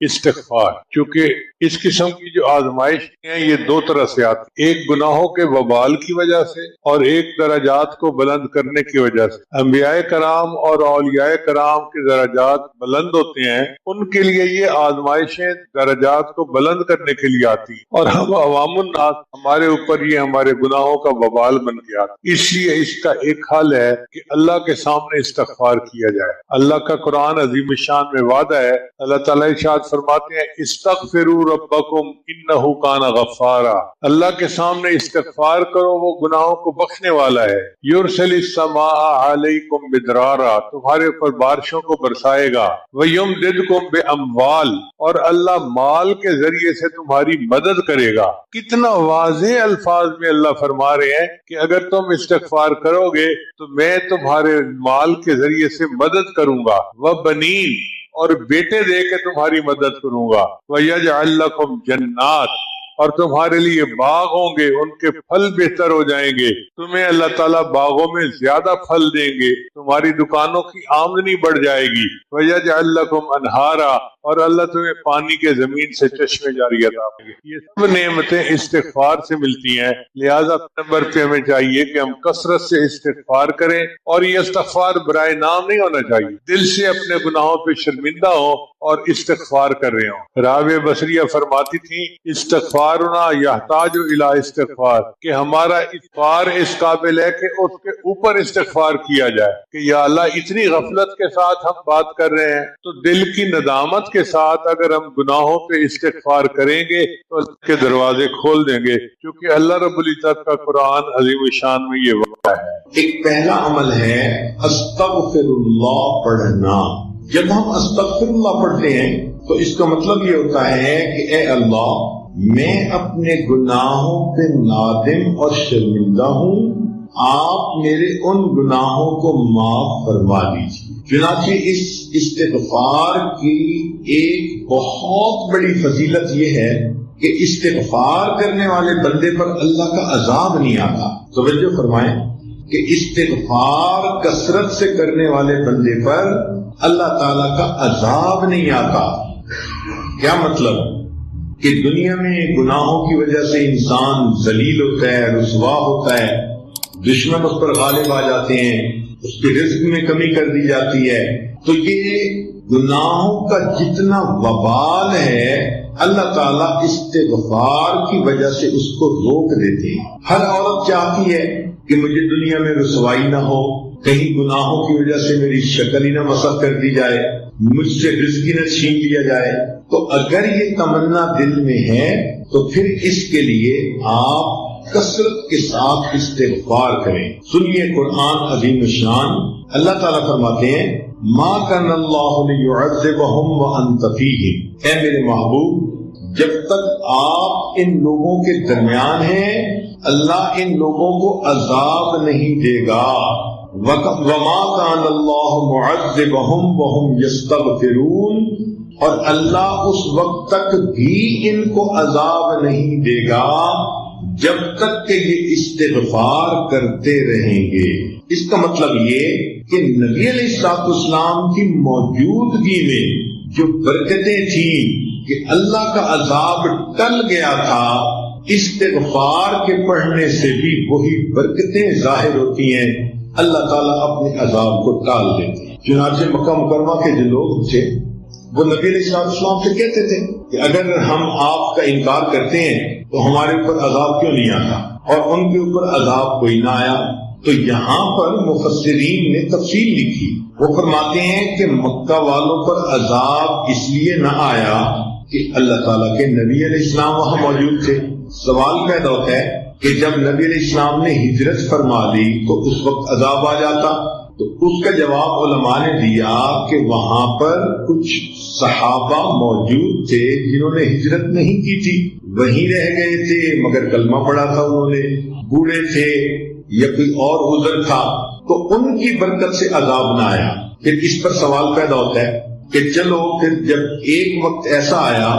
استغفار. چونکہ اس قسم کی جو آزمائش ہیں یہ دو طرح سے آتی، ایک گناہوں کے وبال کی وجہ سے اور ایک درجات کو بلند کرنے کی وجہ سے. انبیاء کرام اور اولیاء کرام کے درجات بلند ہوتے ہیں، ان کے لیے یہ آزمائشیں درجات کو بلند کرنے کے لیے آتی ہیں، اور ہم عوام الناس ہمارے اوپر یہ ہمارے گناہوں کا وبال بن کے آتا. اس لیے اس کا ایک حل ہے کہ اللہ کے سامنے استغفار کیا جائے. اللہ کا قرآن عظیم الشان میں وعدہ ہے، اللہ تعالیٰ ارشاد فرماتے ہیں استغفروا ربکم انہ کان غفارا. اللہ کے سامنے استغفار کرو، وہ گناہوں کو بخشنے والا ہے. یرسل السماء علیکم مدرارا، تمہارے اوپر بارشوں کو برسائے گا. ویمددکم باموال، اور اللہ مال کے ذریعے سے تمہاری مدد کرے گا. کتنا واضح الفاظ میں اللہ فرما رہے ہیں کہ اگر تم استغفار کرو گے تو میں تمہارے مال کے ذریعے سے مدد کروں گا. وبنین، اور بیٹے دے کے تمہاری مدد کروں گا. وَيَجْعَلْ لَكُمْ جَنَّاتٍ، اور تمہارے لیے باغ ہوں گے، ان کے پھل بہتر ہو جائیں گے. تمہیں اللہ تعالیٰ باغوں میں زیادہ پھل دیں گے، تمہاری دکانوں کی آمدنی بڑھ جائے گی. وَيَجْعَلْ لَكُمْ أَنْهَارًا، اور اللہ تمہیں پانی کے زمین سے چشمے جاری عطا کرے گا. یہ سب نعمتیں استغفار سے ملتی ہیں. لہٰذا نمبر پہ ہمیں چاہیے کہ ہم کثرت سے استغفار کریں، اور یہ استغفار برائے نام نہیں ہونا چاہیے. دل سے اپنے گناہوں پہ شرمندہ ہو اور استغفار کر رہے ہوں. رابعہ بصریہ فرماتی تھی استغفارنا یحتاج الی استغفار، کہ ہمارا استغفار اس قابل ہے کہ اس کے اوپر استغفار کیا جائے کہ یا اللہ اتنی غفلت کے ساتھ ہم بات کر رہے ہیں، تو دل کی ندامت کے ساتھ اگر ہم گناہوں پہ استغفار کریں گے تو اللہ کے دروازے کھول دیں گے، کیونکہ اللہ رب العزت کا قرآن عظیم الشان میں یہ وعدہ ہے. ایک پہلا عمل ہے استغفر اللہ پڑھنا. جب ہم استغفر اللہ پڑھتے ہیں تو اس کا مطلب یہ ہوتا ہے کہ اے اللہ، میں اپنے گناہوں پہ نادم اور شرمندہ ہوں، آپ میرے ان گناہوں کو معاف فرما دیجیے. چنانچہ اس استغفار کی ایک بہت بڑی فضیلت یہ ہے کہ استغفار کرنے والے بندے پر اللہ کا عذاب نہیں آتا. توجہ فرمائیں کہ استغفار کثرت سے کرنے والے بندے پر اللہ تعالیٰ کا عذاب نہیں آتا. کیا مطلب؟ کہ دنیا میں گناہوں کی وجہ سے انسان ذلیل ہوتا ہے، رسوا ہوتا ہے، دشمن اس پر غالب آ جاتے ہیں، اس کے رزق میں کمی کر دی جاتی ہے. تو یہ گناہوں کا جتنا وبال ہے اللہ تعالیٰ استغفار کی وجہ سے اس کو روک دیتے ہیں. ہر عورت چاہتی ہے کہ مجھے دنیا میں رسوائی نہ ہو، کہیں گناہوں کی وجہ سے میری شکل ہی نہ مسخ کر دی جائے، مجھ سے رزق ہی نہ چھین لیا جائے. تو اگر یہ تمنا دل میں ہے تو پھر اس کے لیے آپ کثرت کے ساتھ استغفار کریں. سنیے قرآن عظیم الشان. اللہ تعالیٰ فرماتے ہیں ما کان اللہ لیعذبہم وانت فیہم. اے میرے محبوب، جب تک آپ ان لوگوں کے درمیان ہیں اللہ ان لوگوں کو عذاب نہیں دے گا. وما کان اللہ معذبہم وہم یستغفرون، اور اللہ اس وقت تک بھی ان کو عذاب نہیں دے گا جب تک کہ یہ استغفار کرتے رہیں گے. اس کا مطلب یہ کہ نبی علیہ السلام کی موجودگی میں جو برکتیں تھیں کہ اللہ کا عذاب ٹل گیا تھا، استغفار کے پڑھنے سے بھی وہی برکتیں ظاہر ہوتی ہیں. اللہ تعالیٰ اپنے عذاب کو ٹال دیتے ہیں. چنانچہ مکہ مکرمہ کے جو لوگ تھے وہ نبی علیہ السلام سے کہتے تھے کہ اگر ہم آپ کا انکار کرتے ہیں تو ہمارے اوپر عذاب کیوں نہیں آتا، اور ان کے اوپر عذاب کوئی نہ آیا. تو یہاں پر مفسرین نے تفصیل لکھی. وہ فرماتے ہیں کہ مکہ والوں پر عذاب اس لیے نہ آیا کہ اللہ تعالیٰ کے نبی علیہ السلام وہاں موجود تھے. سوال پیدا ہوتا ہے کہ جب نبی علیہ السلام نے ہجرت فرما لی تو اس وقت عذاب آ جاتا. تو اس کا جواب علماء نے دیا کہ وہاں پر کچھ صحابہ موجود تھے جنہوں نے ہجرت نہیں کی تھی، وہیں رہ گئے تھے مگر کلمہ پڑھا تھا انہوں نے، بوڑھے تھے یا کوئی اور عذر تھا، تو ان کی برکت سے عذاب نہ آیا. پھر اس پر سوال پیدا ہوتا ہے کہ چلو پھر جب ایک وقت ایسا آیا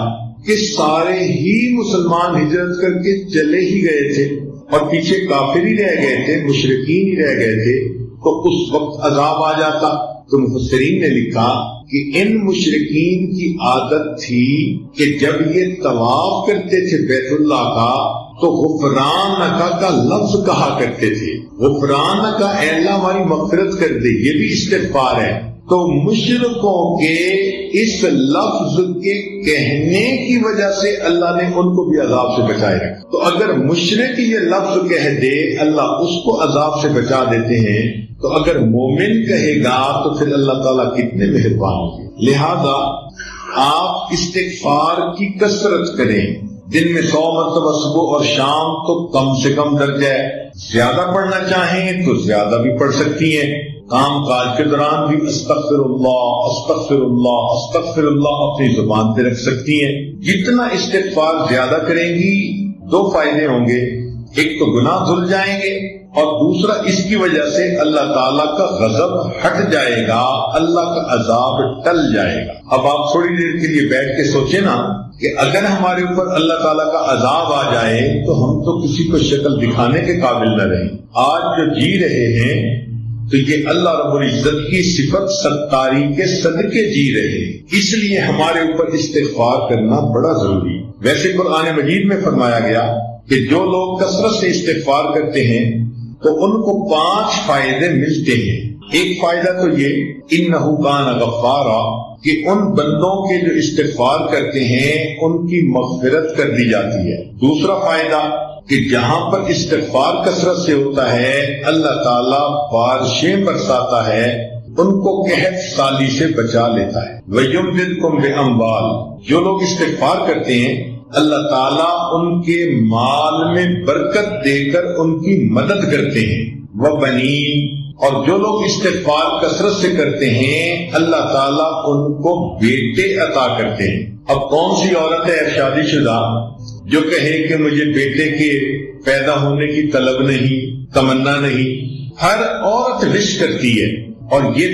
کہ سارے ہی مسلمان ہجرت کر کے چلے ہی گئے تھے اور پیچھے کافر ہی رہ گئے تھے، مشرکین ہی رہ گئے تھے، تو اس وقت عذاب آ جاتا. تو مفسرین نے لکھا کہ ان مشرکین کی عادت تھی کہ جب یہ طواف کرتے تھے بیت اللہ کا تو غفرانک کا لفظ کہا کرتے تھے. غفرانک کا اے اللہ ہماری مغفرت کر دے، یہ بھی استغفار ہے. تو مشرکوں کے اس لفظ کے کہنے کی وجہ سے اللہ نے ان کو بھی عذاب سے بچائے رکھا. تو اگر مشرک یہ لفظ کہہ دے اللہ اس کو عذاب سے بچا دیتے ہیں، تو اگر مومن کہے گا تو پھر اللہ تعالیٰ کتنے مہربان ہوں. لہذا آپ استغفار کی کثرت کریں. دن میں 100 مرتبہ صبح اور شام تو کم سے کم درجہ ہے. زیادہ پڑھنا چاہیں تو زیادہ بھی پڑھ سکتی ہیں. کام کاج کے دوران بھی استغفر اللہ استغفر اللہ استغفر اللہ اپنی زبان پہ رکھ سکتی ہیں. جتنا استغفار زیادہ کریں گی 2 فائدے ہوں گے. ایک تو گناہ دھل جائیں گے، اور دوسرا اس کی وجہ سے اللہ تعالیٰ کا غضب ہٹ جائے گا، اللہ کا عذاب ٹل جائے گا. اب آپ تھوڑی دیر کے لیے بیٹھ کے سوچیں نا کہ اگر ہمارے اوپر اللہ تعالیٰ کا عذاب آ جائے تو ہم تو کسی کو شکل دکھانے کے قابل نہ رہیں. آج جو جی رہے ہیں تو یہ اللہ رب العزت کی صفت ستاری کے صدقے جی رہے. اس لیے ہمارے اوپر استغفار کرنا بڑا ضروری. ویسے قرآن مجید میں فرمایا گیا کہ جو لوگ کثرت سے استغفار کرتے ہیں تو ان کو 5 فائدے ملتے ہیں. ایک فائدہ تو یہ انہ کان غفارا، کہ ان بندوں کے جو استغفار کرتے ہیں ان کی مغفرت کر دی جاتی ہے. دوسرا فائدہ کہ جہاں پر استغفار کثرت سے ہوتا ہے اللہ تعالیٰ بارشیں برساتا ہے، ان کو قحط سالی سے بچا لیتا ہے. وَيُمْدِدْكُمْ بِأَمْوَالٍ، جو لوگ استغفار کرتے ہیں اللہ تعالیٰ ان کے مال میں برکت دے کر ان کی مدد کرتے ہیں. وَبَنِينَ، اور جو لوگ استغفار کثرت سے کرتے ہیں اللہ تعالیٰ ان کو بیٹے عطا کرتے ہیں. اب کون سی عورت ہے شادی شدہ جو کہے کہ مجھے بیٹے کے پیدا ہونے کی طلب نہیں، تمنا نہیں؟ ہر عورت وش کرتی ہے. اور یہ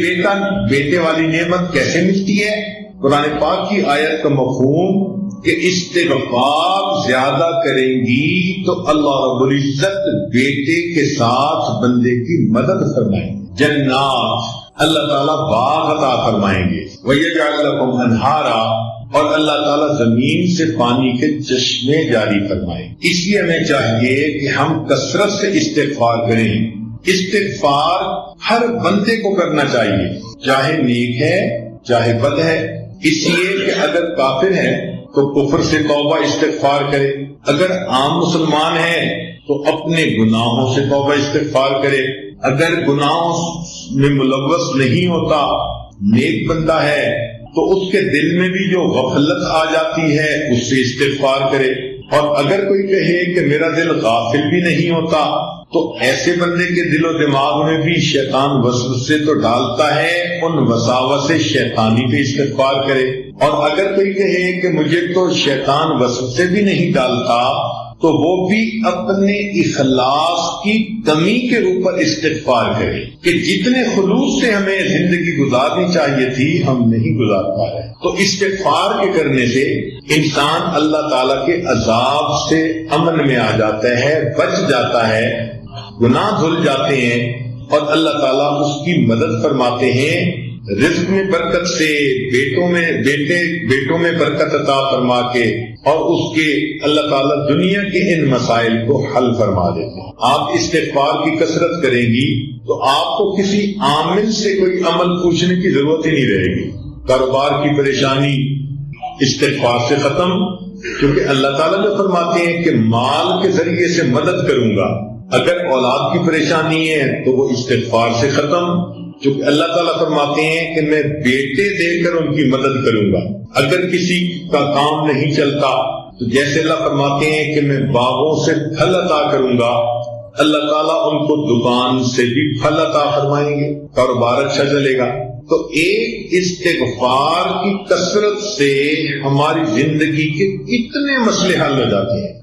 بیٹے والی نعمت کیسے ملتی ہے؟ قرآن پاک کی آیت کا مفہوم کہ استغفار زیادہ کریں گی تو اللہ رب العزت بیٹے کے ساتھ بندے کی مدد فرمائیں گے. جنات، اللہ تعالیٰ باغ عطا فرمائیں گے. وَيَجْعَلْ لَكُمْ أَنْهَارًا، اور اللہ تعالیٰ زمین سے پانی کے چشمے جاری فرمائیں. اس لیے ہمیں چاہیے کہ ہم کثرت سے استغفار کریں. استغفار ہر بندے کو کرنا چاہیے، چاہے نیک ہے چاہے بد ہے. اس لیے کہ اگر کافر ہے تو کفر سے توبہ استغفار کرے، اگر عام مسلمان ہے تو اپنے گناہوں سے توبہ استغفار کرے، اگر گناہوں میں ملوث نہیں ہوتا نیک بندہ ہے تو اس کے دل میں بھی جو غفلت آ جاتی ہے اس سے استغفار کرے. اور اگر کوئی کہے کہ میرا دل غافل بھی نہیں ہوتا تو ایسے بندے کے دل و دماغ میں بھی شیطان وسوسے تو ڈالتا ہے، ان وساوس شیطانی پہ استغفار کرے. اور اگر کوئی کہے کہ مجھے تو شیطان وسوسے بھی نہیں ڈالتا تو وہ بھی اپنے اخلاص کی کمی کے اوپر استغفار کرے کہ جتنے خلوص سے ہمیں زندگی گزارنی چاہیے تھی ہم نہیں گزار پا رہے. تو استغفار کے کرنے سے انسان اللہ تعالیٰ کے عذاب سے امن میں آ جاتا ہے، بچ جاتا ہے، گناہ دھل جاتے ہیں اور اللہ تعالیٰ اس کی مدد فرماتے ہیں. رزق میں برکت سے، بیٹوں میں برکت عطا فرما کے، اور اس کے اللہ تعالیٰ دنیا کے ان مسائل کو حل فرما دیتے ہیں. آپ استغفار کی کثرت کریں گی تو آپ کو کسی عامل سے کوئی عمل پوچھنے کی ضرورت ہی نہیں رہے گی. کاروبار کی پریشانی استغفار سے ختم، کیونکہ اللہ تعالیٰ جو فرماتے ہیں کہ مال کے ذریعے سے مدد کروں گا. اگر اولاد کی پریشانی ہے تو وہ استغفار سے ختم، کیونکہ اللہ تعالیٰ فرماتے ہیں کہ میں بیٹے دے کر ان کی مدد کروں گا. اگر کسی کا کام نہیں چلتا تو جیسے اللہ فرماتے ہیں کہ میں باغوں سے پھل عطا کروں گا، اللہ تعالیٰ ان کو دکان سے بھی پھل عطا فرمائیں گے، کاروبار اچھا چلے گا. تو ایک استغفار کی کثرت سے ہماری زندگی کے کتنے مسئلے حل ہو جاتے ہیں.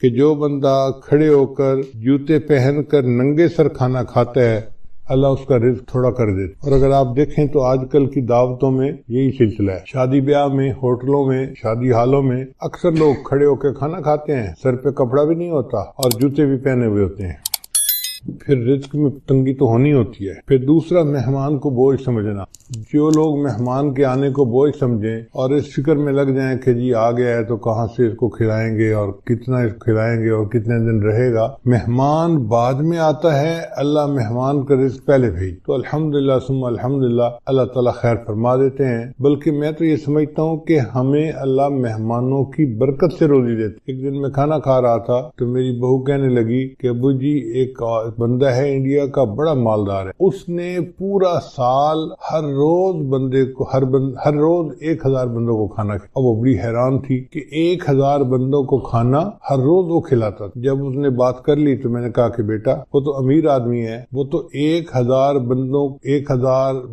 کہ جو بندہ کھڑے ہو کر جوتے پہن کر ننگے سر کھانا کھاتا ہے اللہ اس کا رزق تھوڑا کر دیتا. اور اگر آپ دیکھیں تو آج کل کی دعوتوں میں یہی سلسلہ ہے. شادی بیاہ میں، ہوٹلوں میں، شادی ہالوں میں اکثر لوگ کھڑے ہو کے کھانا کھاتے ہیں، سر پہ کپڑا بھی نہیں ہوتا اور جوتے بھی پہنے ہوئے ہوتے ہیں. پھر رزق میں تنگی تو ہونی ہوتی ہے۔ پھر دوسرا، مہمان کو بوجھ سمجھنا۔ جو لوگ مہمان کے آنے کو بوجھ سمجھیں اور اس فکر میں لگ جائیں کہ جی آ گیا ہے تو کہاں سے اس کو کھلائیں گے اور کتنا اس کو کھلائیں گے اور کتنے دن رہے گا، مہمان بعد میں آتا ہے، اللہ مہمان کا رزق پہلے بھیج، تو الحمدللہ ثم الحمدللہ اللہ تعالیٰ خیر فرما دیتے ہیں۔ بلکہ میں تو یہ سمجھتا ہوں کہ ہمیں اللہ مہمانوں کی برکت سے روزی دیتے۔ ایک دن میں کھانا کھا رہا تھا تو میری بہو کہنے لگی کہ ابو جی ایک بندہ ہے انڈیا کا، بڑا مالدار ہے، اس نے پورا سال ہر روز بندے کو ہر روز 1000 بندوں کو کھانا کھلایا۔ اب وہ بڑی حیران تھی کہ 1000 بندوں کو کھانا ہر روز وہ کھلاتا تھا۔ جب اس نے بات کر لی تو میں نے کہا کہ بیٹا وہ تو امیر آدمی ہے، وہ تو 1000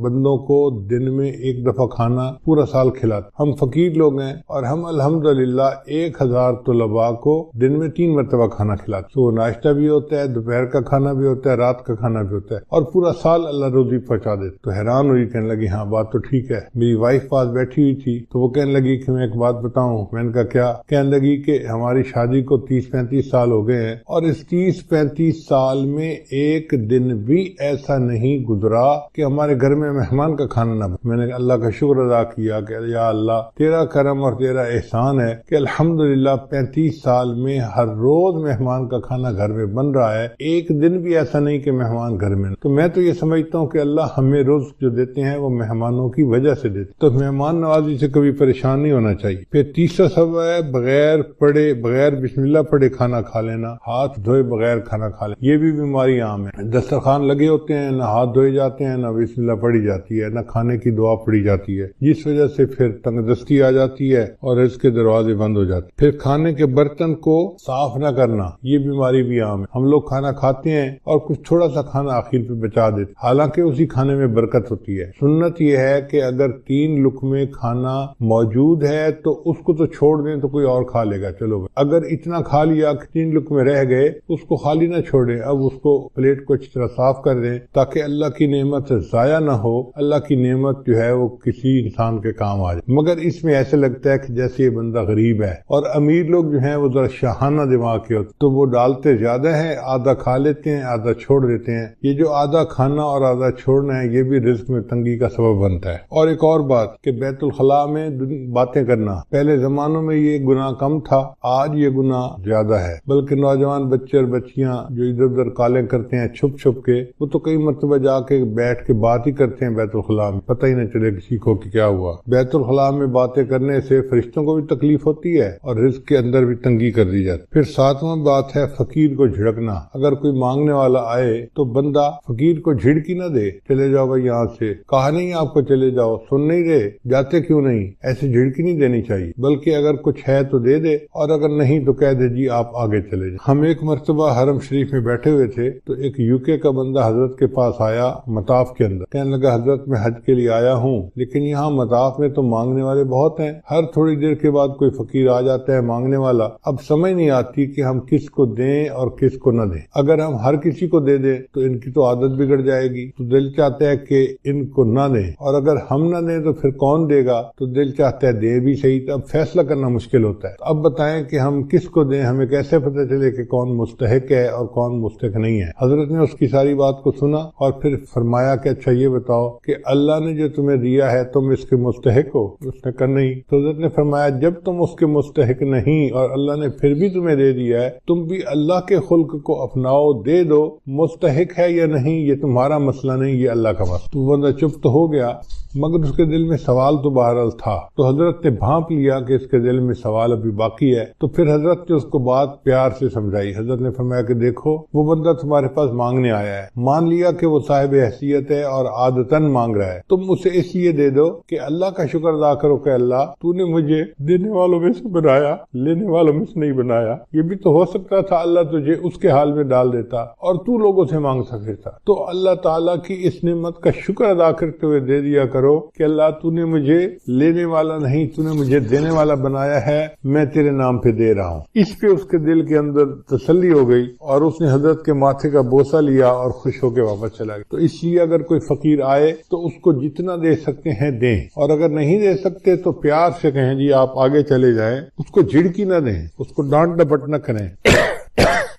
بندوں کو دن میں ایک دفعہ کھانا پورا سال کھلاتا۔ ہم فقیر لوگ ہیں اور ہم الحمدللہ 1000 طلباء کو دن میں 3 مرتبہ کھانا کھلاتے، تو ناشتہ بھی ہوتا ہے، دوپہر کا کھانا بھی ہوتا ہے، رات کا کھانا بھی ہوتا ہے، اور پورا سال اللہ روزی پہنچا دیتا۔ تو حیران ہوئی، کہنے لگی ہاں بات تو ٹھیک ہے۔ میری وائف پاس بیٹھی ہوئی تھی تو وہ کہنے لگی کہ میں ایک بات بتاؤں۔ میں نے کہا کیا؟ کہنے لگی کہ ہماری شادی کو 30-35 سال ہو گئے ہیں اور اس 30-35 سال میں ایک دن بھی ایسا نہیں گزرا کہ ہمارے گھر میں مہمان کا کھانا نہ بنے۔ میں نے اللہ کا شکر ادا کیا کہ یا اللہ تیرا کرم اور تیرا احسان ہے کہ الحمدللہ 35 سال میں ہر روز مہمان کا کھانا گھر میں بن رہا ہے، ایک دن بھی ایسا نہیں کہ مہمان گھر میں نہ۔ تو میں تو یہ سمجھتا ہوں کہ اللہ ہمیں رزق جو دیتے ہیں وہ مہمانوں کی وجہ سے دیتے، تو مہمان نوازی سے کبھی پریشان نہیں ہونا چاہیے۔ پھر تیسرا سبب ہے بغیر بسم اللہ پڑھے کھانا کھا لینا، ہاتھ دھوئے بغیر کھانا کھا لینا۔ یہ بھی بیماری عام ہے، دسترخوان لگے ہوتے ہیں، نہ ہاتھ دھوئے جاتے ہیں، نہ بسم اللہ پڑھی جاتی ہے، نہ کھانے کی دعا پڑھی جاتی ہے، جس وجہ سے پھر تنگ دستی آ جاتی ہے اور اس کے دروازے بند ہو جاتے۔ پھر کھانے کے برتن کو صاف نہ کرنا، یہ بیماری بھی عام ہے۔ ہم لوگ کھانا کھاتے ہیں اور کچھ تھوڑا سا کھانا آخر پہ بچا دیتے، حالانکہ اسی کھانے میں برکت ہوتی ہے۔ سنت یہ ہے کہ اگر 3 لقمے کھانا موجود ہے تو اس کو تو چھوڑ دیں تو کوئی اور کھا لے گا، چلو بھائی۔ اگر اتنا کھا لیا کہ 3 لقمے رہ گئے، اس کو خالی نہ چھوڑیں، اب اس کو پلیٹ کو اچھی طرح صاف کر دیں تاکہ اللہ کی نعمت ضائع نہ ہو، اللہ کی نعمت جو ہے وہ کسی انسان کے کام آ جائے۔ مگر اس میں ایسے لگتا ہے کہ جیسے یہ بندہ غریب ہے، اور امیر لوگ جو ہیں وہ ذرا شاہانہ دماغ کے ہوتے تو وہ ڈالتے زیادہ ہیں، آدھا کھا لیتے ہیں، آدھا چھوڑ دیتے ہیں۔ یہ جو آدھا کھانا اور آدھا چھوڑنا ہے یہ بھی رزق میں تنگی کا سبب بنتا ہے۔ اور ایک اور بات کہ بیت الخلاء میں باتیں کرنا، پہلے زمانوں میں یہ گناہ کم تھا، آج یہ گناہ زیادہ ہے، بلکہ نوجوان بچے اور بچیاں جو ادھر ادھر کالیں کرتے ہیں چھپ چھپ کے، وہ تو کئی مرتبہ جا کے بیٹھ کے بات ہی کرتے ہیں بیت الخلاء میں، پتہ ہی نہ چلے کسی کو کہ کیا ہوا۔ بیت الخلاء میں باتیں کرنے سے فرشتوں کو بھی تکلیف ہوتی ہے اور رزق کے اندر بھی تنگی کر دی جاتی۔ پھر 7واں بات ہے فقیر کو جھڑکنا۔ اگر کوئی مانگنے والا آئے تو بندہ فقیر کو جھڑکی نہ دے، چلے جاؤ بھائی یہاں سے، کہا نہیں آپ کو چلے جاؤ، سن نہیں رہے، جاتے کیوں نہیں، ایسے جھڑکی نہیں دینی چاہیے، بلکہ اگر کچھ ہے تو دے دے، اور اگر نہیں تو کہہ دے جی آپ آگے چلے جائیں۔ ہم ایک مرتبہ حرم شریف میں بیٹھے ہوئے تھے تو ایک UK کا بندہ حضرت کے پاس آیا مطاف کے اندر، کہنے لگا حضرت میں حج کے لیے آیا ہوں، لیکن یہاں مطاف میں تو مانگنے والے بہت ہیں، ہر تھوڑی دیر کے بعد کوئی فقیر آ جاتا ہے مانگنے والا، اب سمجھ نہیں آتی کہ ہم کس کو دیں اور کس کو نہ دیں۔ اگر ہم ہر کسی کو دے دیں تو ان کی تو عادت بگڑ جائے گی، تو دل چاہتا ہے کہ ان کو نہ دیں، اور اگر ہم نہ دیں تو پھر کون دے گا، تو دل چاہتا ہے دے بھی صحیح، تو اب فیصلہ کرنا مشکل ہوتا ہے۔ تو اب بتائیں کہ ہم کس کو دیں، ہمیں کیسے پتہ چلے کہ کون مستحق ہے اور کون مستحق نہیں ہے؟ حضرت نے اس کی ساری بات کو سنا اور پھر فرمایا کہ اچھا یہ بتاؤ کہ اللہ نے جو تمہیں دیا ہے تم اس کے مستحق ہو؟ اس نے کہا نہیں۔ تو حضرت نے فرمایا جب تم اس کے مستحق نہیں اور اللہ نے پھر بھی تمہیں دے دیا ہے، تم بھی اللہ کے خلق کو اپناؤ، دے دو، مستحق ہے یا نہیں یہ تمہارا مسئلہ نہیں، یہ اللہ کا مسئلہ۔ تو بندہ چپ تو ہو گیا، مگر اس کے دل میں سوال تو بہرحال تھا، تو حضرت نے بھانپ لیا کہ اس کے دل میں سوال ابھی باقی ہے، تو پھر حضرت نے اس کو بات پیار سے سمجھائی۔ حضرت نے فرمایا کہ دیکھو وہ بندہ تمہارے پاس مانگنے آیا ہے، مان لیا کہ وہ صاحب حیثیت ہے اور عادتاً مانگ رہا ہے، تم اسے اس لیے دے دو کہ اللہ کا شکر ادا کرو کہ اللہ تو نے مجھے دینے والوں میں سے بنایا، لینے والوں میں سے نہیں بنایا۔ یہ بھی تو ہو سکتا تھا اللہ تجھے اس کے حال میں ڈال دیتا اور تو لوگوں سے مانگ سکتا، تو اللہ تعالیٰ کی اس نعمت کا شکر ادا کرتے ہوئے دے دیا کرو کہ اللہ تو نے مجھے لینے والا نہیں، تو نے مجھے دینے والا بنایا ہے، میں تیرے نام پہ دے رہا ہوں۔ اس پہ اس کے دل کے اندر تسلی ہو گئی اور اس نے حضرت کے ماتھے کا بوسہ لیا اور خوش ہو کے واپس چلا گیا۔ تو اس لیے اگر کوئی فقیر آئے تو اس کو جتنا دے سکتے ہیں دیں، اور اگر نہیں دے سکتے تو پیار سے کہیں جی آپ آگے چلے جائیں، اس کو جھڑکی نہ دیں، اس کو ڈانٹ ڈپٹ نہ کریں۔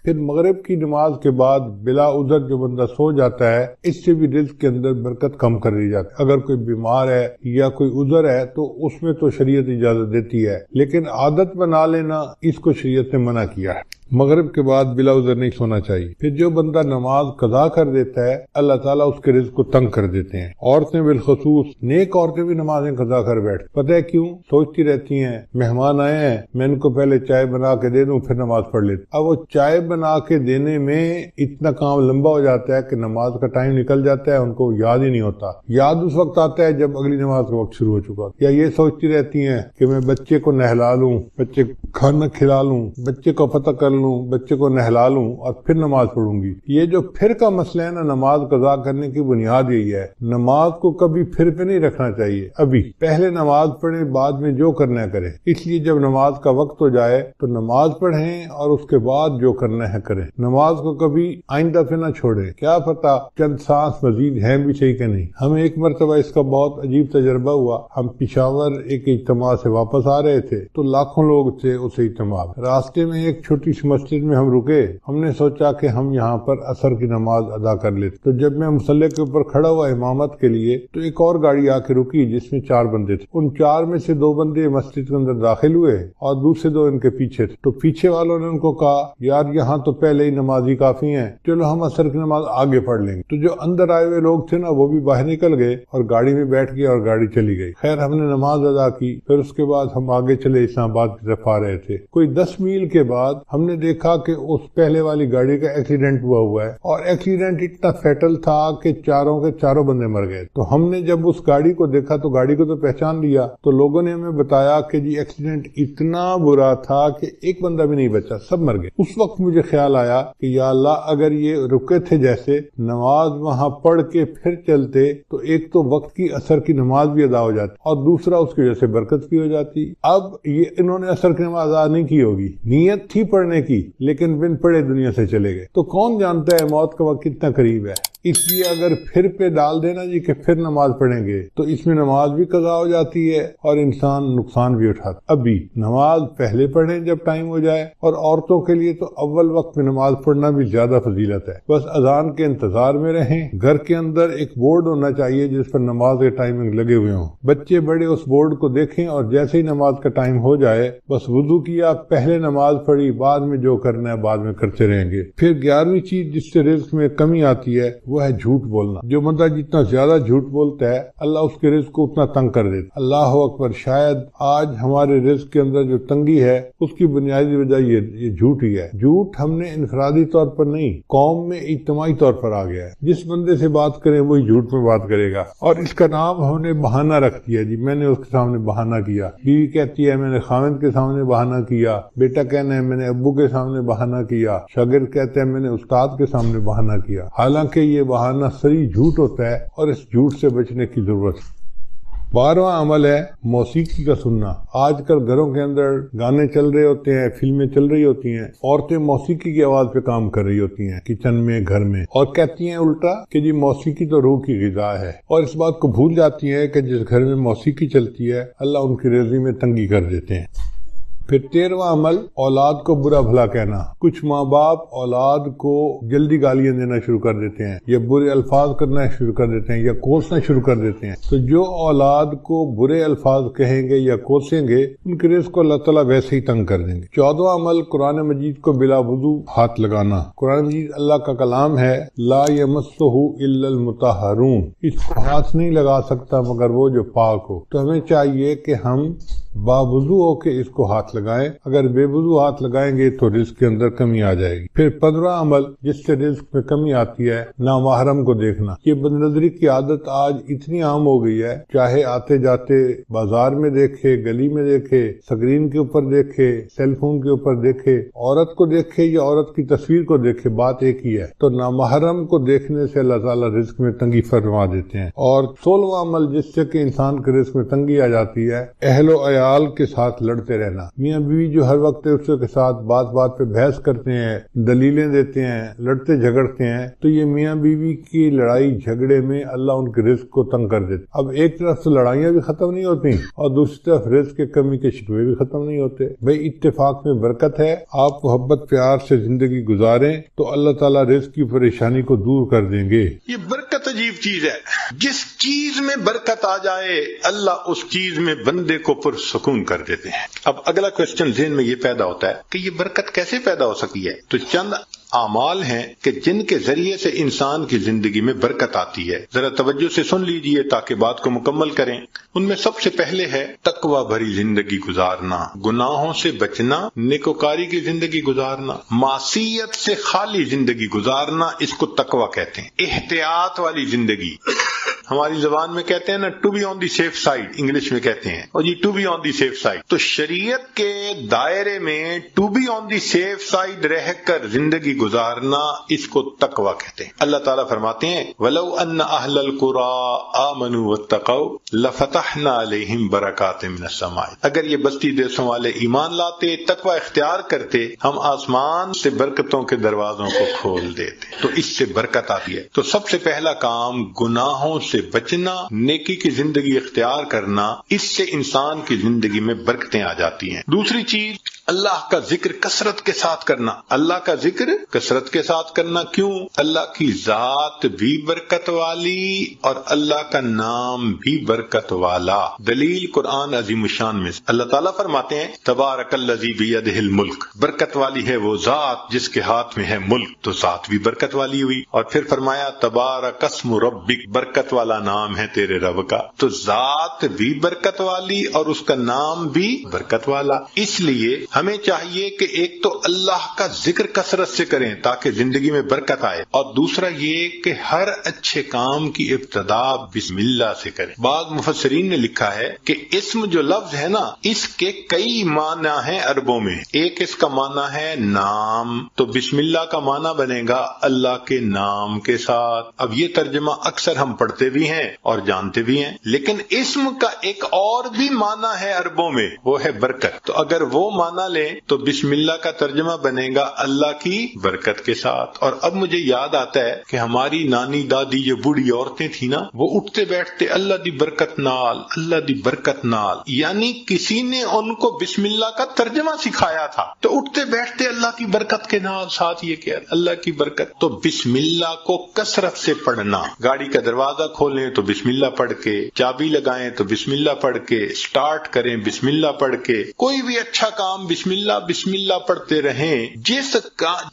پھر مغرب کی نماز کے بعد بلا عذر جو بندہ سو جاتا ہے، اس سے بھی رزق کے اندر برکت کم کر دی جاتی ہے۔ اگر کوئی بیمار ہے یا کوئی عذر ہے تو اس میں تو شریعت اجازت دیتی ہے، لیکن عادت بنا لینا اس کو شریعت نے منع کیا ہے۔ مغرب کے بعد بلا عذر نہیں سونا چاہیے۔ پھر جو بندہ نماز قضا کر دیتا ہے، اللہ تعالیٰ اس کے رزق کو تنگ کر دیتے ہیں۔ عورتیں بالخصوص، نیک عورتیں بھی نمازیں قضا کر بیٹھ، پتہ ہے کیوں؟ سوچتی رہتی ہیں مہمان آئے ہیں، میں ان کو پہلے چائے بنا کے دے دوں پھر نماز پڑھ لیتی۔ اب وہ چائے بنا کے دینے میں اتنا کام لمبا ہو جاتا ہے کہ نماز کا ٹائم نکل جاتا ہے، ان کو یاد ہی نہیں ہوتا۔ یاد اس وقت آتا ہے جب اگلی نماز کا وقت شروع ہو چکا۔ یا یہ سوچتی رہتی ہیں کہ میں بچے کو نہلا لوں، بچے کو کھانا کھلا لوں، بچے کو فتح کر لوں، بچے کو نہلا لوں اور پھر نماز پڑھوں گی۔ یہ جو پھر کا مسئلہ ہے نا، نماز قضا کرنے کی بنیاد یہی ہے، نماز کو کبھی پھر پہ نہیں رکھنا چاہیے۔ ابھی پہلے نماز پڑھیں، بعد میں جو کرنا ہے کریں۔ اس لیے جب نماز کا وقت ہو جائے تو نماز پڑھیں اور اس کے بعد جو کرنا ہے کریں۔ نماز کو کبھی آئندہ پہ نہ چھوڑیں، کیا پتہ چند سانس مزید ہیں بھی صحیح کہ نہیں۔ ہمیں ایک مرتبہ اس کا بہت عجیب تجربہ ہوا۔ ہم پشاور ایک اجتماع سے واپس آ رہے تھے تو لاکھوں لوگ تھے اس اجتماع۔ راستے میں ایک چھوٹی سی مسجد میں ہم رکے، ہم نے سوچا کہ ہم یہاں پر عصر کی نماز ادا کر لیتے۔ تو جب میں مصلی کے اوپر کھڑا ہوا امامت کے لیے تو ایک اور گاڑی آ کے رکی جس میں 4 بندے تھے۔ ان 4 میں سے 2 بندے مسجد کے اندر داخل ہوئے اور دوسرے 2 ان کے پیچھے تھے۔ تو پیچھے والوں نے ان کو کہا یار یہاں تو پہلے ہی نمازی کافی ہیں، چلو ہم عصر کی نماز آگے پڑھ لیں گے۔ تو جو اندر آئے ہوئے لوگ تھے نا وہ بھی باہر نکل گئے اور گاڑی میں بیٹھ گئے اور گاڑی چلی گئی۔ خیر ہم نے نماز ادا کی، پھر اس کے بعد ہم آگے چلے اسلام آباد کی طرف آ رہے تھے۔ کوئی 10 میل کے بعد ہم نے دیکھا کہ اس پہلے والی گاڑی کا ایکسیڈنٹ ہوا ہے اور ایکسیڈنٹ اتنا فیٹل تھا کہ چاروں کے چاروں بندے مر گئے۔ تو ہم نے جب اس گاڑی کو دیکھا تو گاڑی کو تو پہچان لیا، تو لوگوں نے ہمیں بتایا کہ جی ایکسیڈنٹ اتنا برا تھا کہ ایک بندہ بھی نہیں بچا، سب مر گئے۔ اس وقت مجھے خیال آیا کہ یا اللہ اگر یہ رکے تھے جیسے نماز وہاں پڑھ کے پھر چلتے تو ایک تو وقت کی عصر کی نماز بھی ادا ہو جاتی اور دوسرا اس کی وجہ سے برکت بھی ہو جاتی۔ اب یہ انہوں نے عصر کی نماز ادا نہیں کی ہوگی، نیت تھی پڑھنے کی لیکن بن پڑھے دنیا سے چلے گئے۔ تو کون جانتا ہے موت کا وقت کتنا قریب ہے۔ اس لیے اگر پھر پہ ڈال دینا جی کہ پھر نماز پڑھیں گے تو اس میں نماز بھی قضا ہو جاتی ہے اور انسان نقصان بھی اٹھاتا۔ ابھی نماز پہلے پڑھیں جب ٹائم ہو جائے، اور عورتوں کے لیے تو اول وقت میں نماز پڑھنا بھی زیادہ فضیلت ہے۔ بس اذان کے انتظار میں رہیں۔ گھر کے اندر ایک بورڈ ہونا چاہیے جس پر نماز کے ٹائمنگ لگے ہوئے ہوں، بچے بڑے اس بورڈ کو دیکھیں اور جیسے ہی نماز کا ٹائم ہو جائے بس وضو کیا، پہلے نماز پڑھی، بعد میں جو کرنا ہے بعد میں کرتے رہیں گے۔ پھر 11ویں چیز جس سے رزق میں کمی آتی ہے وہ ہے جھوٹ بولنا۔ جو بندہ جتنا زیادہ جھوٹ بولتا ہے اللہ اس کے رزق کو اتنا تنگ کر دیتا۔ اللہ اکبر، شاید آج ہمارے رزق کے اندر جو تنگی ہے اس کی بنیادی وجہ یہ جھوٹ ہی ہے۔ جھوٹ ہم نے انفرادی طور پر نہیں، قوم میں اجتماعی طور پر آ گیا ہے۔ جس بندے سے بات کریں وہی جھوٹ میں بات کرے گا، اور اس کا نام ہم نے بہانہ رکھ دیا جی میں نے اس کے سامنے بہانہ کیا۔ بیوی کہتی ہے میں نے خاوند کے سامنے بہانہ کیا، بیٹا کہنا ہے میں نے ابو کے سامنے بہانہ کیا، شاگرد کہتے ہیں میں نے استاد کے سامنے بہانہ کیا، حالانکہ یہ بہانہ صحیح جھوٹ ہوتا ہے اور اس جھوٹ سے بچنے کی ضرورت ہے۔ 12واں عمل ہے موسیقی کا سننا۔ آج کل گھروں کے اندر گانے چل رہے ہوتے ہیں، فلمیں چل رہی ہوتی ہیں، عورتیں موسیقی کی آواز پہ کام کر رہی ہوتی ہیں کچن میں، گھر میں، اور کہتی ہیں الٹا کہ جی موسیقی تو روح کی غذا ہے، اور اس بات کو بھول جاتی ہیں کہ جس گھر میں موسیقی چلتی ہے اللہ ان کی رزق میں تنگی کر دیتے ہیں۔ پھر 13واں عمل اولاد کو برا بھلا کہنا۔ کچھ ماں باپ اولاد کو جلدی گالیاں دینا شروع کر دیتے ہیں یا برے الفاظ کرنا شروع کر دیتے ہیں یا کوسنا شروع کر دیتے ہیں۔ تو جو اولاد کو برے الفاظ کہیں گے یا کوسیں گے ان کے رزق کو اللہ تعالیٰ ویسے ہی تنگ کر دیں گے۔ 14واں عمل قرآن مجید کو بلا وضو ہاتھ لگانا۔ قرآن مجید اللہ کا کلام ہے، لا یمسہ الا المطہرون، اس کو ہاتھ نہیں لگا سکتا مگر وہ جو پاک ہو۔ تو ہمیں چاہیے کہ ہم باوضو ہو کے اس کو ہاتھ لگائیں، اگر بے وضو ہاتھ لگائیں گے تو رزق کے اندر کمی آ جائے گی۔ پھر 15واں عمل جس سے رزق میں کمی آتی ہے نامحرم کو دیکھنا۔ یہ بدنظری کی عادت آج اتنی عام ہو گئی ہے، چاہے آتے جاتے بازار میں دیکھے، گلی میں دیکھے، سکرین کے اوپر دیکھے، سیل فون کے اوپر دیکھے، عورت کو دیکھے یا عورت کی تصویر کو دیکھے، بات ایک ہی ہے۔ تو نامحرم کو دیکھنے سے اللہ تعالیٰ رزق میں تنگی فرما دیتے ہیں۔ اور 16واں عمل جس سے کہ انسان کے رزق میں تنگی آ جاتی ہے، اہل و عیال عیال کے ساتھ لڑتے رہنا، میاں بیوی جو ہر وقت اس کے ساتھ بات بات پہ بحث کرتے ہیں، دلیلیں دیتے ہیں، لڑتے جھگڑتے ہیں، تو یہ میاں بیوی کی لڑائی جھگڑے میں اللہ ان کے رزق کو تنگ کر دیتا۔ اب ایک طرف سے لڑائیاں بھی ختم نہیں ہوتی اور دوسری طرف رزق کے کمی کے شکوے بھی ختم نہیں ہوتے۔ بھئی اتفاق میں برکت ہے، آپ محبت پیار سے زندگی گزاریں تو اللہ تعالیٰ رزق کی پریشانی کو دور کر دیں گے۔ یہ برکت عجیب چیز ہے، جس چیز میں برکت آ جائے اللہ اس چیز میں بندے کو پرسکون کر دیتے ہیں۔ اب اگلا کوسچن ذہن میں یہ پیدا ہوتا ہے کہ یہ برکت کیسے پیدا ہو سکی ہے؟ تو چند اعمال ہیں کہ جن کے ذریعے سے انسان کی زندگی میں برکت آتی ہے، ذرا توجہ سے سن لیجئے تاکہ بات کو مکمل کریں۔ ان میں سب سے پہلے ہے تقوی بھری زندگی گزارنا، گناہوں سے بچنا، نیکوکاری کی زندگی گزارنا، معصیت سے خالی زندگی گزارنا، اس کو تقوی کہتے ہیں۔ احتیاط والی زندگی، ہماری زبان میں کہتے ہیں نا to be on the safe side, English میں کہتے ہیں، اور یہ to be on the safe side, تو شریعت کے دائرے میں to be on the safe side رہ کر زندگی گزارنا، اس کو تقوی کہتے ہیں۔ اللہ تعالیٰ فرماتے ہیں وَلَوْ أَنَّ أَهْلَ الْقُرَىٰ آمَنُوا وَاتَّقَوْا لَفَتَحْنَا عَلَيْهِمْ بَرَكَاتٍ مِّنَ السَّمَاءِ، اگر یہ بستی دیسوں والے ایمان لاتے، تقوی اختیار کرتے، ہم آسمان سے برکتوں کے دروازوں کو کھول دیتے، تو اس سے برکت آتی ہے۔ تو سب سے پہلا کام گناہوں سے بچنا، نیکی کی زندگی اختیار کرنا، اس سے انسان کی زندگی میں برکتیں آ جاتی ہیں۔ دوسری چیز اللہ کا ذکر کثرت کے ساتھ کرنا، اللہ کا ذکر کثرت کے ساتھ کرنا۔ کیوں؟ اللہ کی ذات بھی برکت والی اور اللہ کا نام بھی برکت والا۔ دلیل قرآن عظیم الشان میں اللہ تعالیٰ فرماتے ہیں تبارک الذی بیدہ الملک، برکت والی ہے وہ ذات جس کے ہاتھ میں ہے ملک، تو ذات بھی برکت والی ہوئی۔ اور پھر فرمایا تبارک اسم ربک، برکت والا نام ہے تیرے رب کا، تو ذات بھی برکت والی اور اس کا نام بھی برکت والا۔ اس لیے ہمیں چاہیے کہ ایک تو اللہ کا ذکر کثرت سے کریں تاکہ زندگی میں برکت آئے، اور دوسرا یہ کہ ہر اچھے کام کی ابتدا بسم اللہ سے کریں۔ بعض مفسرین نے لکھا ہے کہ اسم جو لفظ ہے نا، اس کے کئی معنی ہیں عربوں میں۔ ایک اس کا معنی ہے نام، تو بسم اللہ کا معنی بنے گا اللہ کے نام کے ساتھ۔ اب یہ ترجمہ اکثر ہم پڑھتے بھی ہیں اور جانتے بھی ہیں، لیکن اسم کا ایک اور بھی معنی ہے عربوں میں، وہ ہے برکت۔ تو اگر وہ معنی لیں تو بسم اللہ کا ترجمہ بنے گا اللہ کی برکت کے ساتھ۔ اور اب مجھے یاد آتا ہے کہ ہماری نانی دادی جو بوڑھی عورتیں تھیں نا، وہ اٹھتے بیٹھتے اللہ دی برکت نال، اللہ دی برکت نال، یعنی کسی نے ان کو بسم اللہ کا ترجمہ سکھایا تھا، تو اٹھتے بیٹھتے اللہ کی برکت کے نال، ساتھ یہ کہ اللہ کی برکت۔ تو بسم اللہ کو کثرت سے پڑھنا، گاڑی کا دروازہ کھولیں تو بسم اللہ پڑھ کے، چابی لگائیں تو بسم اللہ پڑھ کے، سٹارٹ کریں بسم اللہ پڑھ کے، کوئی بھی اچھا کام بسم اللہ پڑھتے رہیں۔ جس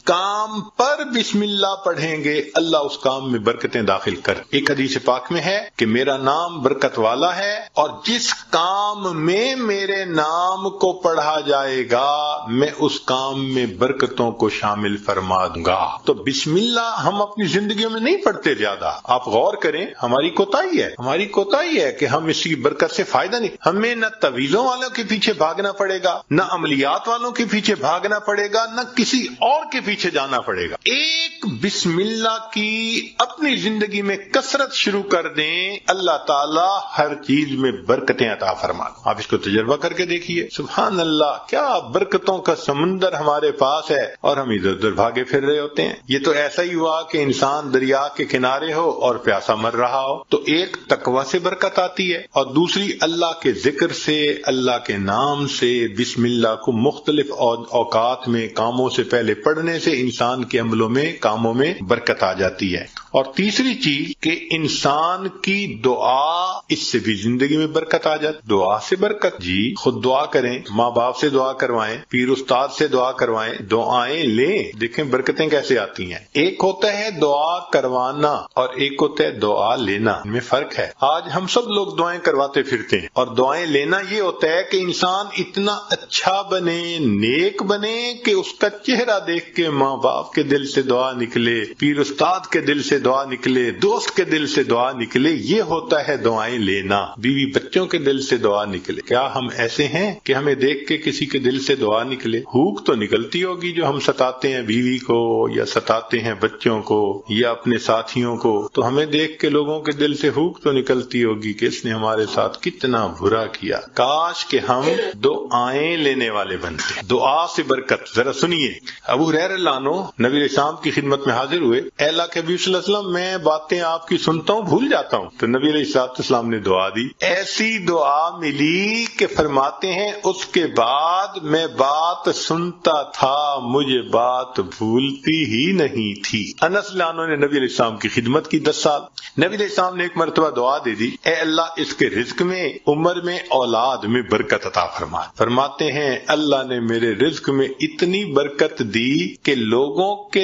کام پر بسم اللہ پڑھیں گے اللہ اس کام میں برکتیں داخل کر۔ ایک حدیث پاک میں ہے کہ میرا نام برکت والا ہے اور جس کام میں میرے نام کو پڑھا جائے گا میں اس کام میں برکتوں کو شامل فرما دوں گا۔ تو بسم اللہ ہم اپنی زندگیوں میں نہیں پڑھتے زیادہ۔ آپ غور کریں، ہماری کوتاہی ہے کہ ہم اس کی برکت سے فائدہ نہیں۔ ہمیں نہ تعویذوں والوں کے پیچھے بھاگنا پڑے گا، نہ عملیات والوں کے پیچھے بھاگنا پڑے گا، نہ کسی اور کے پیچھے جانا پڑے گا۔ ایک بسم اللہ کی اپنی زندگی میں کثرت شروع کر دیں، اللہ تعالیٰ ہر چیز میں برکتیں عطا فرما۔ آپ اس کو تجربہ کر کے دیکھیے، سبحان اللہ، کیا برکتوں کا سمندر ہمارے پاس ہے اور ہم ادھر ادھر بھاگے پھر رہے ہوتے ہیں۔ یہ تو ایسا ہی ہوا کہ انسان دریا کے کنارے ہو اور پیاسا مر رہا ہو، تو ایک تقوی سے برکت آتی ہے اور دوسری اللہ کے ذکر سے، اللہ کے نام سے، بسم اللہ کو مختلف اوقات میں کاموں سے پہلے پڑھنے سے انسان کے عملوں میں، کاموں میں برکت آ جاتی ہے۔ اور تیسری چیز کہ انسان کی دعا، اس سے بھی زندگی میں برکت آ جاتی۔ دعا سے برکت، جی خود دعا کریں، ماں باپ سے دعا کروائیں، پیر استاد سے دعا کروائیں، دعائیں لیں، دیکھیں برکتیں کیسے آتی ہیں۔ ایک ہوتا ہے دعا کروانا اور ایک ہوتا ہے دعا لینا، ان میں فرق ہے۔ آج ہم سب لوگ دعائیں کرواتے پھرتے ہیں، اور دعائیں لینا یہ ہوتا ہے کہ انسان اتنا اچھا بنے بنے، نیک بنے کہ اس کا چہرہ دیکھ کے ماں باپ کے دل سے دعا نکلے، پیر استاد کے دل سے دعا نکلے، دوست کے دل سے دعا نکلے، یہ ہوتا ہے دعائیں لینا۔ بیوی بچوں کے دل سے دعا نکلے، کیا ہم ایسے ہیں کہ ہمیں دیکھ کے کسی کے دل سے دعا نکلے؟ ہوک تو نکلتی ہوگی جو ہم ستاتے ہیں بیوی کو یا ستاتے ہیں بچوں کو یا اپنے ساتھیوں کو، تو ہمیں دیکھ کے لوگوں کے دل سے ہوک تو نکلتی ہوگی کہ اس نے ہمارے ساتھ کتنا برا کیا۔ کاش کہ ہم دعائیں لینے والے بنتے، دعا سے برکت۔ ذرا سنیے، ابو ہریرہ رضی اللہ عنہ نبی علیہ السلام کی خدمت میں حاضر ہوئے، اے اللہ کے حبیب صلی اللہ علیہ وسلم میں باتیں آپ کی سنتا ہوں بھول جاتا ہوں، تو نبی علیہ السلام نے دعا دی، ایسی دعا ملی کہ فرماتے ہیں اس کے بعد میں بات سنتا تھا، مجھے بات بھولتی ہی نہیں تھی۔ انس رضی اللہ عنہ نے نبی علیہ السلام کی خدمت کی 10 سال۔ نبی علیہ السلام نے ایک مرتبہ دعا دے دی، اے اللہ اس کے رزق میں، عمر میں، اولاد میں برکت عطا فرما۔ فرماتے ہیں اللہ نے میرے رزق میں اتنی برکت دی کہ لوگوں کے